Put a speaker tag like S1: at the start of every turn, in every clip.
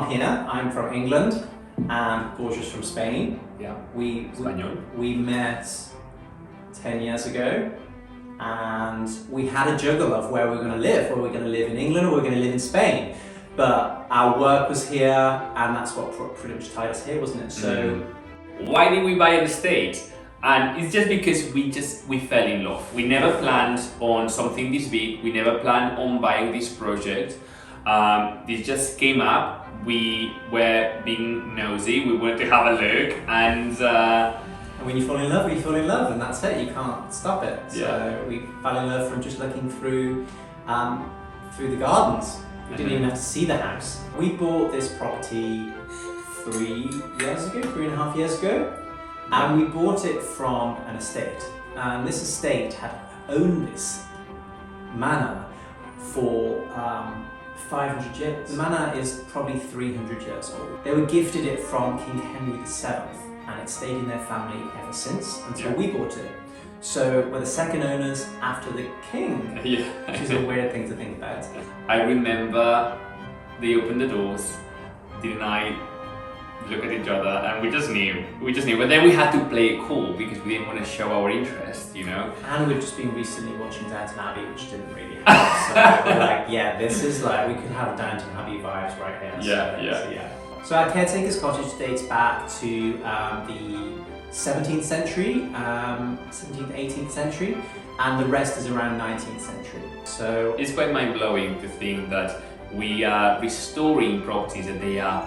S1: from here. I'm from England, and Borja's from Spain.
S2: Yeah.
S1: We met 10 years ago, and we had a juggle of where we were going to live. Were we going to live in England or were we going to live in Spain? But our work was here, and that's what pretty much tied us here, wasn't it? So,
S2: why did we buy an estate? And it's just because we fell in love. We never planned on something this big. We never planned on buying this project. This just came up. We were being nosy. We wanted to have a look, and
S1: when you fall in love, you fall in love, and that's it. You can't stop it. So we fell in love from just looking through the gardens. We didn't even have to see the house. We bought this property 3.5 years ago, and we bought it from an estate. And this estate had owned this manor for 500 years. The manor is probably 300 years old. They were gifted it from King Henry VII, and it stayed in their family ever since until we bought it. So we're the second owners after the king, which is a weird thing to think about.
S2: I remember they opened the doors, didn't I look at each other, and we just knew. But then we had to play it cool because we didn't want to show our interest, you know?
S1: And we've just been recently watching Downton Abbey, which didn't really help. So we're like, this is like, we could have Downton Abbey vibes right here. So our caretaker's cottage dates back to the 17th century, 17th, 18th century, and the rest is around 19th century. So
S2: it's quite mind-blowing to think that we are restoring properties that they are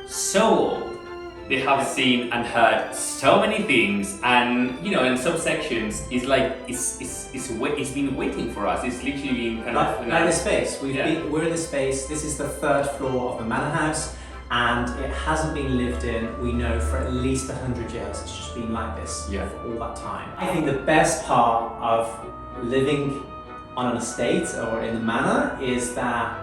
S2: so old. They have seen and heard so many things, and you know, in some sections, it's like it's been waiting for us. It's literally been kind of
S1: like the space. We're in the space. This is the 3rd floor of the manor house, and it hasn't been lived in, we know, for at least 100 years. It's just been like this for all that time. I think the best part of living on an estate or in the manor is that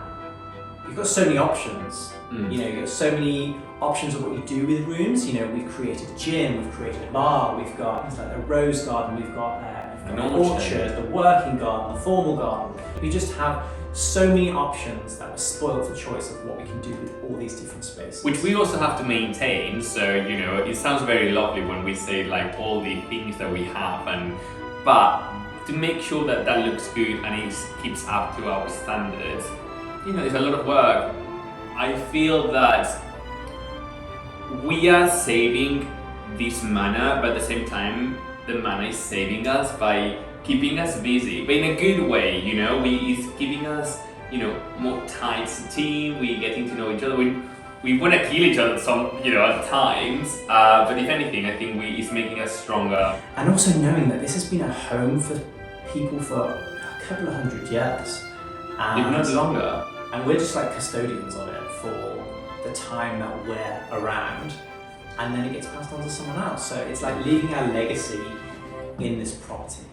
S1: you've got so many options. You know, you've got so many options of what you do with rooms. You know, we've created a gym, we've created a bar, we've got things like the rose garden, we've got an orchard, the working garden, the formal garden. We just have so many options that we're spoiled for choice of what we can do with all these different spaces.
S2: Which we also have to maintain, so you know, it sounds very lovely when we say like all the things that we have, but to make sure that that looks good and it keeps up to our standards, you know, there's a lot of work. I feel that we are saving this manor, but at the same time, the manor is saving us by keeping us busy, but in a good way, you know. It's giving us, you know, more tight as a team. We're getting to know each other. We want to kill each other at times, but if anything, I think it's making us stronger.
S1: And also knowing that this has been a home for people for a couple of 100 years,
S2: if not longer,
S1: and we're just like custodians of it for the time that we're around, and then it gets passed on to someone else. So it's like leaving our legacy in this property.